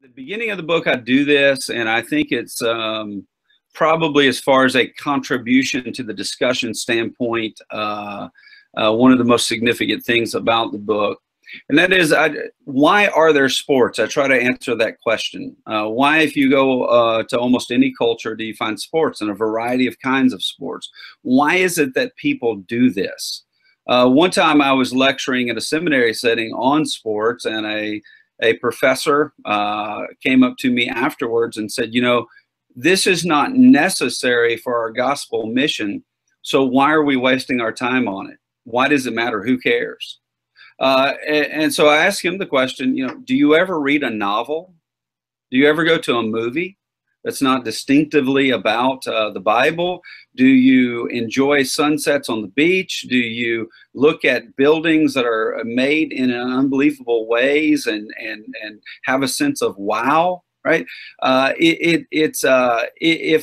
The beginning of the book, I do this, and I think it's probably, as far as a contribution to the discussion standpoint, one of the most significant things about the book. And that is, why are there sports? I try to answer that question. Why, if you go to almost any culture, do you find sports and a variety of kinds of sports? Why is it that people do this? One time I was lecturing in a seminary setting on sports, and a professor came up to me afterwards and said, you know, this is not necessary for our gospel mission, so why are we wasting our time on it? Why does it matter? Who cares? And so I asked him the question, you know, do you ever read a novel? Do you ever go to a movie that's not distinctively about the Bible? Do you enjoy sunsets on the beach? Do you look at buildings that are made in unbelievable ways and have a sense of wow? Right? If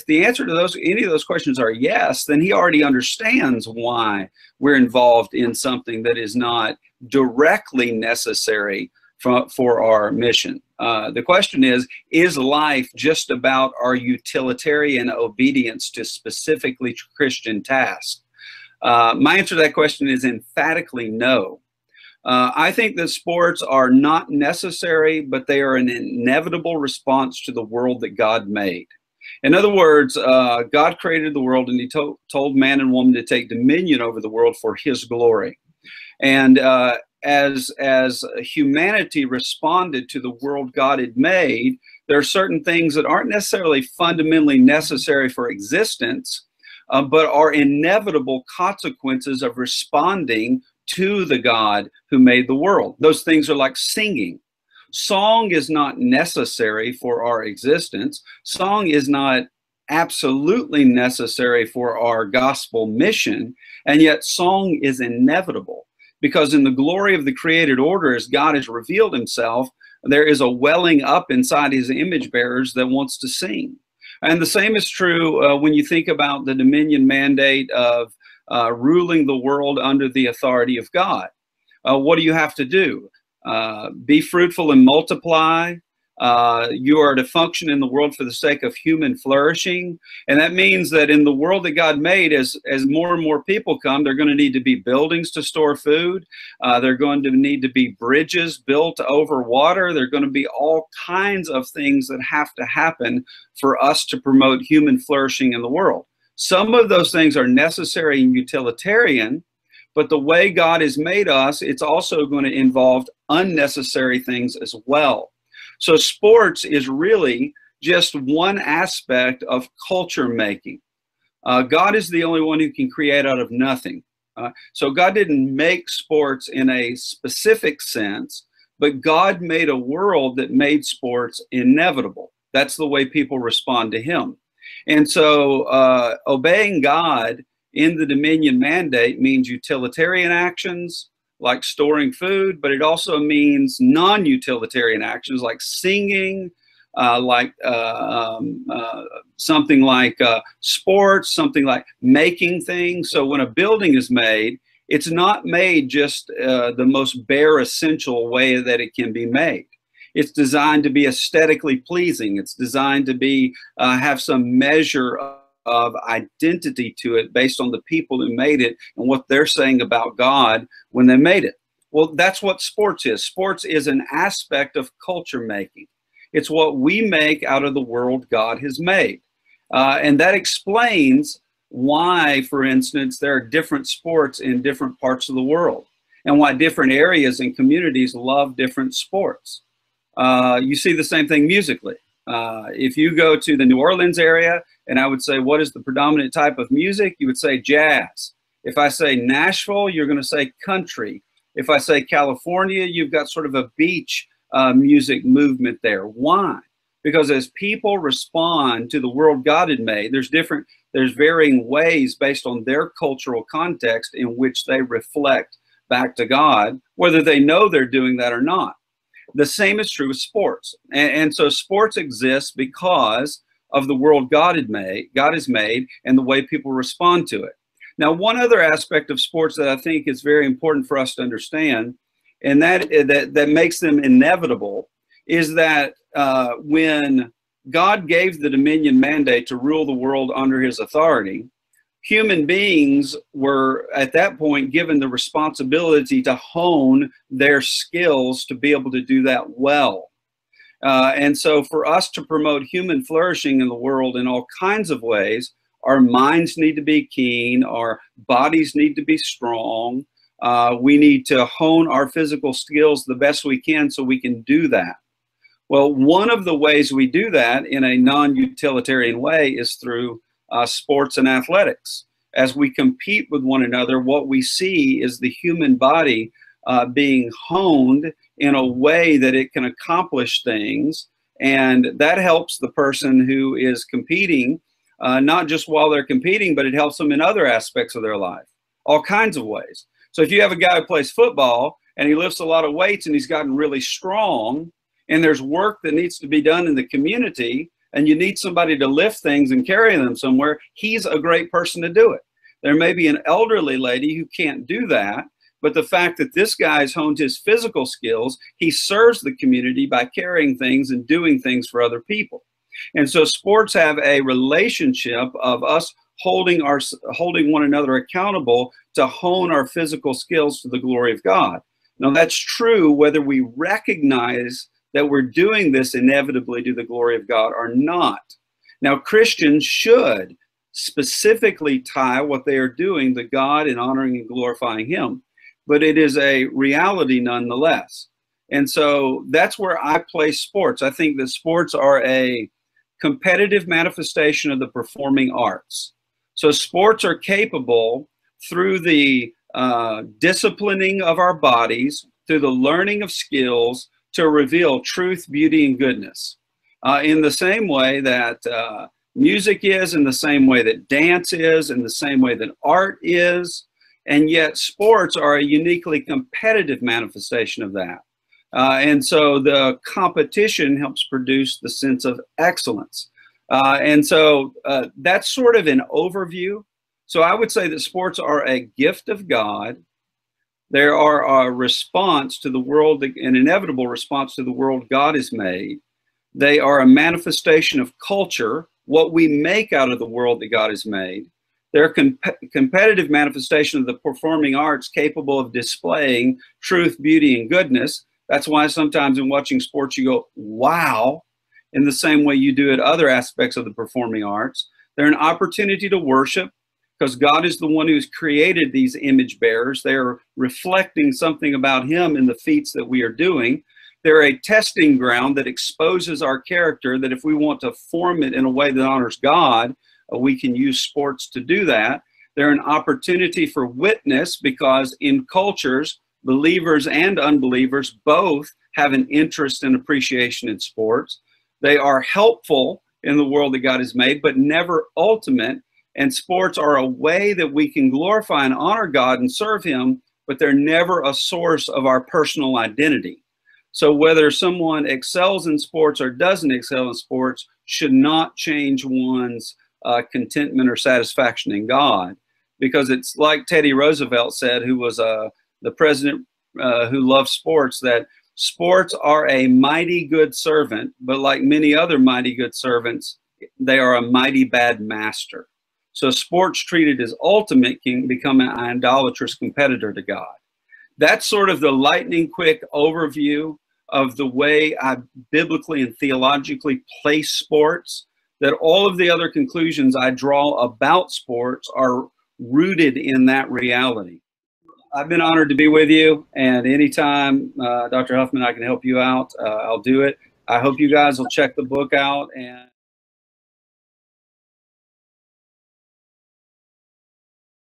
the answer to any of those questions are yes, then he already understands why we're involved in something that is not directly necessary for our mission. The question is life just about our utilitarian obedience to specifically Christian tasks? My answer to that question is emphatically no. I think that sports are not necessary, but they are an inevitable response to the world that God made. In other words, God created the world, and he told man and woman to take dominion over the world for his glory. And as humanity responded to the world God had made, there are certain things that aren't necessarily fundamentally necessary for existence, but are inevitable consequences of responding to the God who made the world. Those things are like singing. Song is not necessary for our existence. Song is not absolutely necessary for our gospel mission, and yet song is inevitable. Because in the glory of the created order, as God has revealed himself, there is a welling up inside his image bearers that wants to sing. And the same is true when you think about the dominion mandate of ruling the world under the authority of God. What do you have to do? Be fruitful and multiply. You are to function in the world for the sake of human flourishing. And that means that in the world that God made, as more and more people come, they're going to need to be buildings to store food. They're going to need to be bridges built over water. They're going to be all kinds of things that have to happen for us to promote human flourishing in the world. Some of those things are necessary and utilitarian, but the way God has made us, it's also going to involve unnecessary things as well. So sports is really just one aspect of culture making. God is the only one who can create out of nothing. So God didn't make sports in a specific sense, but God made a world that made sports inevitable. That's the way people respond to him. And so obeying God in the dominion mandate means utilitarian actions like storing food, but it also means non-utilitarian actions like singing, something like sports, something like making things. So when a building is made, it's not made just the most bare essential way that it can be made. It's designed to be aesthetically pleasing. It's designed to be have some measure of identity to it based on the people who made it and what they're saying about God when they made it. Well, that's what sports is. Sports is an aspect of culture making. It's what we make out of the world God has made. And that explains why, for instance, there are different sports in different parts of the world, and why different areas and communities love different sports. You see the same thing musically. If you go to the New Orleans area, and I would say, what is the predominant type of music? You would say jazz. If I say Nashville, you're going to say country. If I say California, you've got sort of a beach music movement there. Why? Because as people respond to the world God had made, there's varying ways based on their cultural context in which they reflect back to God, whether they know they're doing that or not. The same is true with sports. And so sports exists because of the world God has made and the way people respond to it. Now, one other aspect of sports that I think is very important for us to understand, and that makes them inevitable, is that when God gave the dominion mandate to rule the world under his authority, human beings were at that point given the responsibility to hone their skills to be able to do that well. And so for us to promote human flourishing in the world in all kinds of ways, our minds need to be keen, our bodies need to be strong, we need to hone our physical skills the best we can so we can do that. Well, one of the ways we do that in a non-utilitarian way is through sports and athletics. As we compete with one another, what we see is the human body being honed in a way that it can accomplish things, and that helps the person who is competing, not just while they're competing, but it helps them in other aspects of their life, all kinds of ways. So if you have a guy who plays football and he lifts a lot of weights and he's gotten really strong, and there's work that needs to be done in the community, and you need somebody to lift things and carry them somewhere, he's a great person to do it. There may be an elderly lady who can't do that, but the fact that this guy's honed his physical skills, he serves the community by carrying things and doing things for other people. And so sports have a relationship of us holding one another accountable to hone our physical skills to the glory of God. Now that's true whether we recognize that we're doing this inevitably to the glory of God or not. Now, Christians should specifically tie what they are doing to God and honoring and glorifying him, but it is a reality nonetheless. And so that's where I place sports. I think that sports are a competitive manifestation of the performing arts. So sports are capable through the disciplining of our bodies, through the learning of skills, to reveal truth, beauty, and goodness. In the same way that music is, in the same way that dance is, in the same way that art is, and yet sports are a uniquely competitive manifestation of that. And so the competition helps produce the sense of excellence. And so that's sort of an overview. So I would say that sports are a gift of God. They are a response to the world, an inevitable response to the world God has made. They are a manifestation of culture, what we make out of the world that God has made. They're a competitive manifestation of the performing arts capable of displaying truth, beauty, and goodness. That's why sometimes in watching sports you go, wow, in the same way you do at other aspects of the performing arts. They're an opportunity to worship, because God is the one who's created these image bearers. They're reflecting something about him in the feats that we are doing. They're a testing ground that exposes our character, that if we want to form it in a way that honors God, we can use sports to do that. They're an opportunity for witness, because in cultures, believers and unbelievers both have an interest and appreciation in sports. They are helpful in the world that God has made, but never ultimate. And sports are a way that we can glorify and honor God and serve him, but they're never a source of our personal identity. So whether someone excels in sports or doesn't excel in sports should not change one's contentment or satisfaction in God. Because it's like Teddy Roosevelt said, who was the president who loved sports, that sports are a mighty good servant, but like many other mighty good servants, they are a mighty bad master. So sports treated as ultimate can become an idolatrous competitor to God. That's sort of the lightning quick overview of the way I biblically and theologically place sports, that all of the other conclusions I draw about sports are rooted in that reality. I've been honored to be with you, and anytime, Dr. Huffman, I can help you out, I'll do it. I hope you guys will check the book out. And